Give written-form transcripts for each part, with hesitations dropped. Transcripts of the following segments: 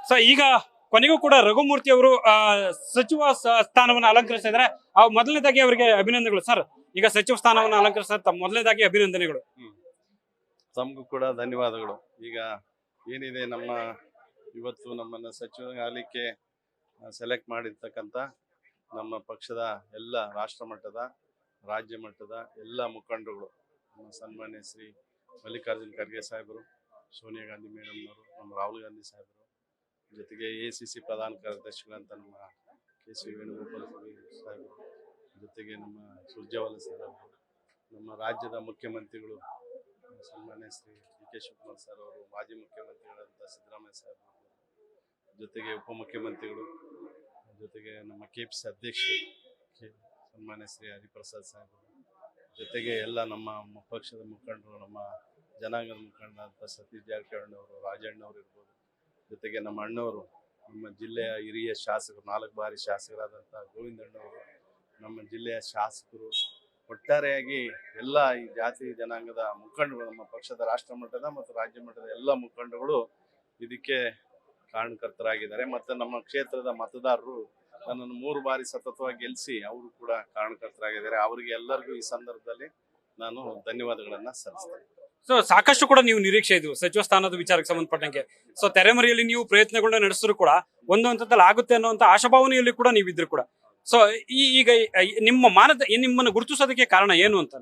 So ಈಗ ಕೊನೆಗೂ ಕೂಡ ರಘುಮೂರ್ತಿ ಅವರು ಸಚಿವ ಸ್ಥಾನವನ್ನು ಅಲಂಕರಿಸ್ತಾ ಇದ್ದಾರೆ. ಮೊದಲನೇದಾಗಿ ಅವರಿಗೆ ಅಭಿನಂದನೆಗಳು ಸರ್. ಈಗ ಸಚಿವ ಸ್ಥಾನವನ್ನು ಅಲಂಕರಿಸ್ತಾ ತಮ್ಮ ಮೊದಲನೇದಾಗಿ ಅಭಿನಂದನೆಗಳು. ತಮಗೂ ಕೂಡ ಧನ್ಯವಾದಗಳು. ಈಗ ಏನಿದೆ ಇವತ್ತು ನಮ್ಮನ್ನು ಸಚಿವ ಆಗಲಿಕ್ಕೆ ಸೆಲೆಕ್ಟ್ ಮಾಡಿರ್ತಕ್ಕಂಥ ನಮ್ಮ ಪಕ್ಷದ ಎಲ್ಲ ರಾಷ್ಟ್ರ ಮಟ್ಟದ ರಾಜ್ಯ ಮಟ್ಟದ ಎಲ್ಲ ಮುಖಂಡರುಗಳು, ನಮ್ಮ ಸನ್ಮಾನ್ಯ ಶ್ರೀ ಮಲ್ಲಿಕಾರ್ಜುನ್ ಖರ್ಗೆ ಸಾಹೇಬರು, ಸೋನಿಯಾ ಗಾಂಧಿ ಮೇಡಮ್ನವರು, ನಮ್ಮ ರಾಹುಲ್ ಗಾಂಧಿ ಸಾಹೇಬರು, ಜೊತೆಗೆ ACC ಪ್ರಧಾನ ಕಾರ್ಯದರ್ಶಿಗಳಂತ ನಮ್ಮ KC ವೇಣುಗೋಪಾಲ್ ಸಾಹೇಬರು, ಜೊತೆಗೆ ನಮ್ಮ ಸುರ್ಜೇವಾಲಾ ಸಾಹೇಬರು, ನಮ್ಮ ರಾಜ್ಯದ ಮುಖ್ಯಮಂತ್ರಿಗಳು ಸನ್ಮಾನ್ಯ ಶ್ರೀ DK ಶಿವಕುಮಾರ್ ಸರ್ ಅವರು, ಮಾಜಿ ಮುಖ್ಯಮಂತ್ರಿಗಳಂತ ಸಿದ್ದರಾಮಯ್ಯ ಸಾಹೇಬರು, ಜೊತೆಗೆ ಉಪಮುಖ್ಯಮಂತ್ರಿಗಳು, ಜೊತೆಗೆ ನಮ್ಮ KPC ಅಧ್ಯಕ್ಷರು ಸನ್ಮಾನ್ಯ ಶ್ರೀ ಹರಿಪ್ರಸಾದ್ ಸಾಹೇಬರು, ಜೊತೆಗೆ ಎಲ್ಲ ನಮ್ಮ ಪಕ್ಷದ ಮುಖಂಡರು, ನಮ್ಮ ಜನಾಂಗದ ಮುಖಂಡರಾದಂಥ ಸತೀಶ್ ಜಾರಕಿಹೊಳಿ ಅವರು, ರಾಜಣ್ಣವರು ಇರ್ಬೋದು, ಜೊತೆಗೆ ನಮ್ಮ ಅಣ್ಣವರು, ನಮ್ಮ ಜಿಲ್ಲೆಯ ಹಿರಿಯ ಶಾಸಕರು, 4 ಬಾರಿ ಶಾಸಕರಾದಂಥ ಗೋವಿಂದಣ್ಣವರು, ನಮ್ಮ ಜಿಲ್ಲೆಯ ಶಾಸಕರು, ಒಟ್ಟಾರೆಯಾಗಿ ಎಲ್ಲ ಈ ಜಾತಿ ಜನಾಂಗದ ಮುಖಂಡರು, ನಮ್ಮ ಪಕ್ಷದ ರಾಷ್ಟ್ರ ಮಟ್ಟದ ಮತ್ತು ರಾಜ್ಯ ಮಟ್ಟದ ಎಲ್ಲ ಮುಖಂಡರುಗಳು ಇದಕ್ಕೆ ಕಾರಣಕರ್ತರಾಗಿದ್ದಾರೆ. ಮತ್ತು ನಮ್ಮ ಕ್ಷೇತ್ರದ ಮತದಾರರು ನನ್ನನ್ನು 3 ಬಾರಿ ಸತತವಾಗಿ ಗೆಲ್ಲಿಸಿ ಅವರು ಕೂಡ ಕಾರಣಕರ್ತರಾಗಿದ್ದಾರೆ. ಅವರಿಗೆ ಎಲ್ಲರಿಗೂ ಈ ಸಂದರ್ಭದಲ್ಲಿ ನಾನು ಧನ್ಯವಾದಗಳನ್ನ ಸಲ್ಲಿಸ್ತೇನೆ. ಸೊ ಸಾಕಷ್ಟು ಕೂಡ ನೀವು ನಿರೀಕ್ಷೆ ಇದ್ವು ಸಚಿವ ಸ್ಥಾನದ ವಿಚಾರಕ್ಕೆ ಸಂಬಂಧಪಟ್ಟಂಗೆ. ಸೊ ತೆರೆಮರೆಯಲ್ಲಿ ನೀವು ಪ್ರಯತ್ನಗಳನ್ನ ನಡೆಸಿದ್ರು ಕೂಡ ಒಂದು ಹಂತದಲ್ಲಿ ಆಗುತ್ತೆ ಅನ್ನುವಂತ ಆಶಾಭಾವನೆಯಲ್ಲಿ ಕೂಡ ನೀವಿದ್ರು ಕೂಡ. ಸೊ ಈಗ ನಿಮ್ಮನ್ನು ಗುರುತಿಸೋದಕ್ಕೆ ಕಾರಣ ಏನು ಅಂತ?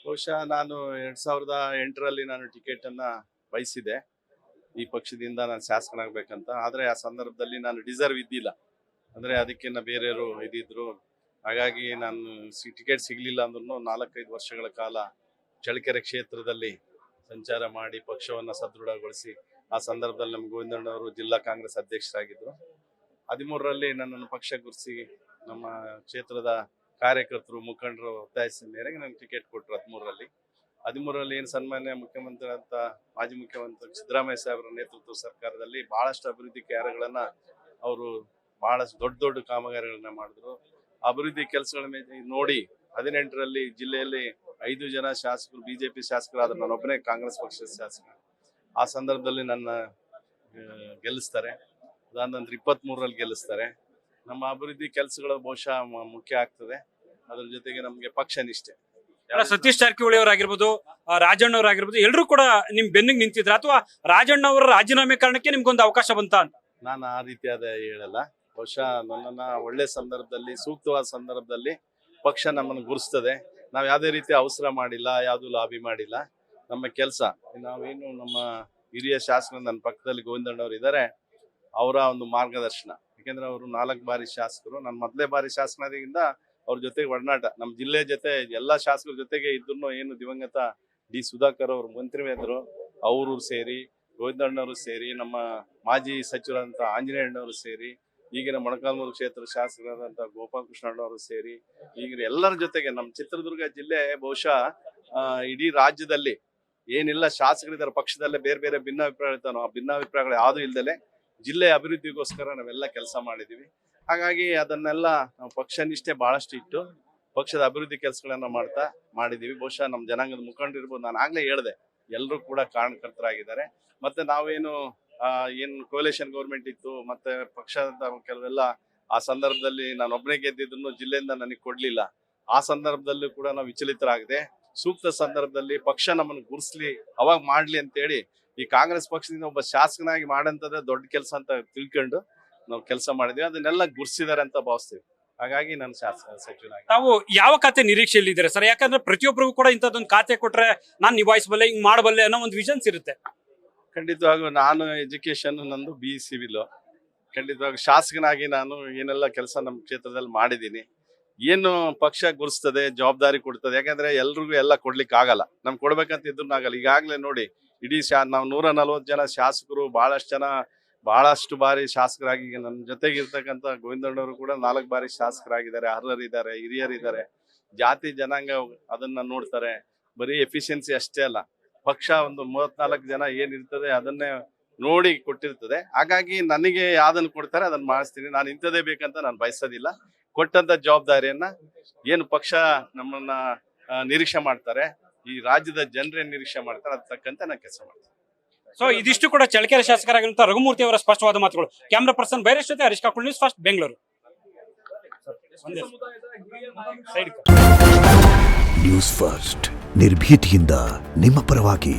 ಬಹುಶಃ ನಾನು 2008ರಲ್ಲಿ ನಾನು ಟಿಕೆಟ್ ಅನ್ನ ಬಯಸಿದೆ ಈ ಪಕ್ಷದಿಂದ ನಾನು ಶಾಸಕನಾಗಬೇಕಂತ. ಆದರೆ ಆ ಸಂದರ್ಭದಲ್ಲಿ ನಾನು ಡಿಸರ್ವ್ ಇದ್ದಿಲ್ಲ, ಅಂದರೆ ಅದಕ್ಕಿಂತ ಬೇರೆಯವರು ಇದ್ದಿದ್ರು. ಹಾಗಾಗಿ ನಾನು ಟಿಕೆಟ್ ಸಿಗಲಿಲ್ಲ ಅಂದ್ರೂ 4-5 ವರ್ಷಗಳ ಕಾಲ ಚಳ್ಳಕೆರೆ ಕ್ಷೇತ್ರದಲ್ಲಿ ಸಂಚಾರ ಮಾಡಿ ಪಕ್ಷವನ್ನು ಸದೃಢಗೊಳಿಸಿ ಆ ಸಂದರ್ಭದಲ್ಲಿ ನಮ್ಮ ಗೋವಿಂದಣ್ಣವರು ಜಿಲ್ಲಾ ಕಾಂಗ್ರೆಸ್ ಅಧ್ಯಕ್ಷರಾಗಿದ್ದರು. 13ರಲ್ಲಿ ನನ್ನನ್ನು ಪಕ್ಷ ಗುರುತಿಸಿ ನಮ್ಮ ಕ್ಷೇತ್ರದ ಕಾರ್ಯಕರ್ತರು ಮುಖಂಡರು ಒತ್ತಾಯಿಸಿದ ಮೇರೆಗೆ ನನಗೆ ಟಿಕೆಟ್ ಕೊಟ್ಟರು 13ರಲ್ಲಿ. ಏನು ಸನ್ಮಾನ್ಯ ಮುಖ್ಯಮಂತ್ರಿ ಅಂತ ಮಾಜಿ ಮುಖ್ಯಮಂತ್ರಿ ಸಿದ್ದರಾಮಯ್ಯ ಸಾಹೇಬರ ನೇತೃತ್ವದ ಸರ್ಕಾರದಲ್ಲಿ ಬಹಳಷ್ಟು ಅಭಿವೃದ್ಧಿ ಕಾರ್ಯಗಳನ್ನ ಅವರು ಬಹಳಷ್ಟು ದೊಡ್ಡ ಕಾಮಗಾರಿಗಳನ್ನ ಮಾಡಿದ್ರು. ಅಭಿವೃದ್ಧಿ ಕೆಲಸಗಳ ಮೇಲೆ ನೋಡಿ 18ರಲ್ಲಿ ಜಿಲ್ಲೆಯಲ್ಲಿ 5 ಜನ ಶಾಸಕರು BJP ಶಾಸಕರಾದ್ರೆ ನಾನೊಬ್ಬನೇ ಕಾಂಗ್ರೆಸ್ ಪಕ್ಷದ ಶಾಸಕ. ಆ ಸಂದರ್ಭದಲ್ಲಿ ನನ್ನ ಗೆಲ್ಲಿಸ್ತಾರೆ. ಅದಾದ ನಂತರ 23ರಲ್ಲಿ ಗೆಲ್ಲಿಸ್ತಾರೆ. ನಮ್ಮ ಅಭಿವೃದ್ಧಿ ಕೆಲಸಗಳು ಬಹುಶಃ ಮುಖ್ಯ ಆಗ್ತದೆ. ಅದ್ರ ಜೊತೆಗೆ ನಮ್ಗೆ ಪಕ್ಷ ನಿಷ್ಠೆ. ಸತೀಶ್ ಜಾರಕಿಹೊಳಿ ಅವರಾಗಿರ್ಬೋದು, ರಾಜಣ್ಣವರಾಗಿರ್ಬೋದು, ಎಲ್ಲರೂ ಕೂಡ ನಿಮ್ ಬೆನ್ನಿಗೆ ನಿಂತಿದ್ರ ಅಥವಾ ರಾಜಣ್ಣವರ ರಾಜೀನಾಮೆ ಕಾರಣಕ್ಕೆ ನಿಮ್ಗೊಂದು ಅವಕಾಶ ಬಂತ ಅಂತ? ನಾನು ಆ ರೀತಿಯಾದ ಹೇಳಲ್ಲ. ಬಹುಶಃ ನನ್ನನ್ನ ಒಳ್ಳೆ ಸಂದರ್ಭದಲ್ಲಿ, ಸೂಕ್ತವಾದ ಸಂದರ್ಭದಲ್ಲಿ ಪಕ್ಷ ನಮ್ಮನ್ನು ಗುರುಸ್ತದೆ. ನಾವು ಯಾವುದೇ ರೀತಿ ಅವಸರ ಮಾಡಿಲ್ಲ, ಯಾವುದು ಲಾಬಿ ಮಾಡಿಲ್ಲ. ನಮ್ಮ ಕೆಲಸ ನಾವೇನು ನಮ್ಮ ಹಿರಿಯ ಶಾಸಕರು ನನ್ನ ಪಕ್ಕದಲ್ಲಿ ಗೋವಿಂದಣ್ಣವ್ರು ಇದ್ದಾರೆ, ಅವರ ಒಂದು ಮಾರ್ಗದರ್ಶನ. ಯಾಕೆಂದ್ರೆ ಅವರು 4 ಬಾರಿ ಶಾಸಕರು. ನಾನು ಮೊದಲೇ ಬಾರಿ ಶಾಸಕನಾದಿಂದ ಅವ್ರ ಜೊತೆಗೆ ಒಡನಾಟ, ನಮ್ಮ ಜಿಲ್ಲೆ ಜೊತೆ ಎಲ್ಲ ಶಾಸಕರ ಜೊತೆಗೆ ಇದ್ರು. ಏನು ದಿವಂಗತ D ಸುಧಾಕರ್ ಅವರು ಮಂತ್ರಿಗಳಿದ್ರು, ಅವರು ಸೇರಿ, ಗೋವಿಂದಣ್ಣವರು ಸೇರಿ, ನಮ್ಮ ಮಾಜಿ ಸಚಿವರಾದಂಥ ಆಂಜನೇಯಣ್ಣವರು ಸೇರಿ, ಈಗಿನ ಮೊಳಕಾಲ್ಮೂರು ಕ್ಷೇತ್ರ ಶಾಸಕರಾದಂಥ ಗೋಪಾಲಕೃಷ್ಣಣ್ಣವರು ಸೇರಿ, ಈಗಿನ ಎಲ್ಲರ ಜೊತೆಗೆ ನಮ್ಮ ಚಿತ್ರದುರ್ಗ ಜಿಲ್ಲೆ ಬಹುಶಃ ಇಡೀ ರಾಜ್ಯದಲ್ಲಿ ಏನಿಲ್ಲ ಶಾಸಕರಿದ್ದಾರೆ ಪಕ್ಷದಲ್ಲೇ ಬೇರೆ ಬೇರೆ ಭಿನ್ನಾಭಿಪ್ರಾಯಗಳು, ಆ ಭಿನ್ನಾಭಿಪ್ರಾಯಗಳು ಯಾವುದೂ ಇಲ್ದಲೆ ಜಿಲ್ಲೆ ಅಭಿವೃದ್ಧಿಗೋಸ್ಕರ ನಾವೆಲ್ಲ ಕೆಲಸ ಮಾಡಿದ್ದೀವಿ. ಹಾಗಾಗಿ ಅದನ್ನೆಲ್ಲ ನಾವು ಪಕ್ಷ ನಿಷ್ಠೆ ಬಹಳಷ್ಟು ಇಟ್ಟು ಪಕ್ಷದ ಅಭಿವೃದ್ಧಿ ಕೆಲಸಗಳನ್ನ ಮಾಡಿದ್ದೀವಿ. ಬಹುಶಃ ನಮ್ಮ ಜನಾಂಗದ ಮುಖಂಡರಿರ್ಬೋದು, ನಾನು ಆಗ್ಲೇ ಹೇಳಿದೆ, ಎಲ್ಲರೂ ಕೂಡ ಕಾರಣಕರ್ತರಾಗಿದ್ದಾರೆ. ಮತ್ತೆ ನಾವೇನು ಏನು ಕೋಲೇಷನ್ ಗೌರ್ಮೆಂಟ್ ಇತ್ತು, ಮತ್ತೆ ಪಕ್ಷದ ಕೆಲವೆಲ್ಲ ಆ ಸಂದರ್ಭದಲ್ಲಿ ನಾನು ಒಬ್ಬನೇ ಗೆದ್ದಿದ್ರು ಜಿಲ್ಲೆಯಿಂದ ನನಗೆ ಕೊಡ್ಲಿಲ್ಲ. ಆ ಸಂದರ್ಭದಲ್ಲೂ ಕೂಡ ನಾವು ವಿಚಲಿತರಾಗದೆ ಸೂಕ್ತ ಸಂದರ್ಭದಲ್ಲಿ ಪಕ್ಷ ನಮ್ಮನ್ನು ಗುರುಸ್ಲಿ, ಅವಾಗ ಮಾಡ್ಲಿ ಅಂತೇಳಿ ಈ ಕಾಂಗ್ರೆಸ್ ಪಕ್ಷದಿಂದ ಒಬ್ಬ ಶಾಸಕನಾಗಿ ಮಾಡಂತದೇ ದೊಡ್ಡ ಕೆಲಸ ಅಂತ ತಿಳ್ಕೊಂಡು ನಾವು ಕೆಲಸ ಮಾಡಿದ್ವಿ. ಅದನ್ನೆಲ್ಲ ಗುರ್ಸಿದ್ದಾರೆ ಅಂತ ಭಾವಿಸ್ತೀವಿ. ಹಾಗಾಗಿ ನಾನು ಸಚಿವನಾಗಿ. ತಾವು ಯಾವ ಖಾತೆ ನಿರೀಕ್ಷೆಯಲ್ಲಿ ಇದ್ದೀರಾ ಸರ್? ಯಾಕಂದ್ರೆ ಪ್ರತಿಯೊಬ್ಬರಿಗೂ ಕೂಡ ಇಂಥದ್ದೊಂದು ಖಾತೆ ಕೊಟ್ರೆ ನಾನು ನಿಭಾಯಿಸಬಲ್ಲೆ, ಹಿಂಗ್ ಮಾಡಬಲ್ಲೆ ಅನ್ನೋ ಒಂದು ವಿಷನ್ಸ್ ಇರುತ್ತೆ. ಖಂಡಿತವಾಗೂ ನಾನು ಎಜುಕೇಶನ್ ನಂದು BE ಸಿವಿಲ್. ಖಂಡಿತವಾಗಿ ಶಾಸಕನಾಗಿ ನಾನು ಏನೆಲ್ಲ ಕೆಲಸ ನಮ್ಮ ಕ್ಷೇತ್ರದಲ್ಲಿ ಮಾಡಿದ್ದೀನಿ. ಏನು ಪಕ್ಷ ಗುರುಸ್ತದೆ, ಜವಾಬ್ದಾರಿ ಕೊಡ್ತದೆ. ಯಾಕಂದ್ರೆ ಎಲ್ರಿಗೂ ಎಲ್ಲ ಕೊಡ್ಲಿಕ್ಕೆ ಆಗಲ್ಲ, ನಮ್ಗೆ ಕೊಡ್ಬೇಕಂತ ಇದ್ರು ಆಗಲ್ಲ. ಈಗಾಗಲೇ ನೋಡಿ, ಇಡೀ ನಾವು 140 ಜನ ಶಾಸಕರು, ಬಹಳಷ್ಟು ಬಾರಿ ಶಾಸಕರಾಗಿ ನನ್ನ ಜೊತೆಗೆ ಇರ್ತಕ್ಕಂಥ ಗೋವಿಂದಣ್ಣವರು ಕೂಡ 4 ಬಾರಿ ಶಾಸಕರಾಗಿದ್ದಾರೆ. ಅರ್ಹರಿದ್ದಾರೆ, ಹಿರಿಯರಿದ್ದಾರೆ. ಜಾತಿ ಜನಾಂಗ ಅದನ್ನ ನೋಡ್ತಾರೆ. ಬರೀ ಎಫಿಷಿಯನ್ಸಿ ಅಷ್ಟೇ ಅಲ್ಲ, ಪಕ್ಷ ಒಂದು 34 ಜನ ಏನಿರ್ತದೆ ಅದನ್ನೇ ನೋಡಿ ಕೊಟ್ಟಿರ್ತದೆ. ಹಾಗಾಗಿ ನನಗೆ ಯಾವ್ದನ್ನು ಕೊಡ್ತಾರೆ ಅದನ್ನ ಮಾಡಿಸ್ತೀನಿ. ನಾನು ಇಂಥದೇ ಬೇಕಂತ ನಾನು ಬಯಸೋದಿಲ್ಲ. ಕೊಟ್ಟಂತ ಜವಾಬ್ದಾರಿಯನ್ನ ಏನು ಪಕ್ಷ ನಮ್ಮನ್ನ ನಿರೀಕ್ಷೆ ಮಾಡ್ತಾರೆ, ಈ ರಾಜ್ಯದ ಜನರೇ ನಿರೀಕ್ಷೆ ಮಾಡ್ತಾರೆ, ಅದ್ ತಕ್ಕಂತೆ ನಾನು ಕೆಲಸ ಮಾಡ್ತೀನಿ. ಸೊ ಇದಿಷ್ಟು ಕೂಡ ಚಳ್ಳಕೆರೆ ಶಾಸಕರಾಗಿರುವಂತಹ ರಘುಮೂರ್ತಿ ಅವರ ಸ್ಪಷ್ಟವಾದ ಮಾತುಗಳು. ಕ್ಯಾಮ್ರಾ ಪರ್ಸನ್ ಬೈರೇಶ್ ಜೊತೆ Harish Kakul, news first, Bengaluru. News first ನಿರ್ಭೀತಿಯಿಂದ ನಿಮ್ಮ ಪರವಾಗಿ.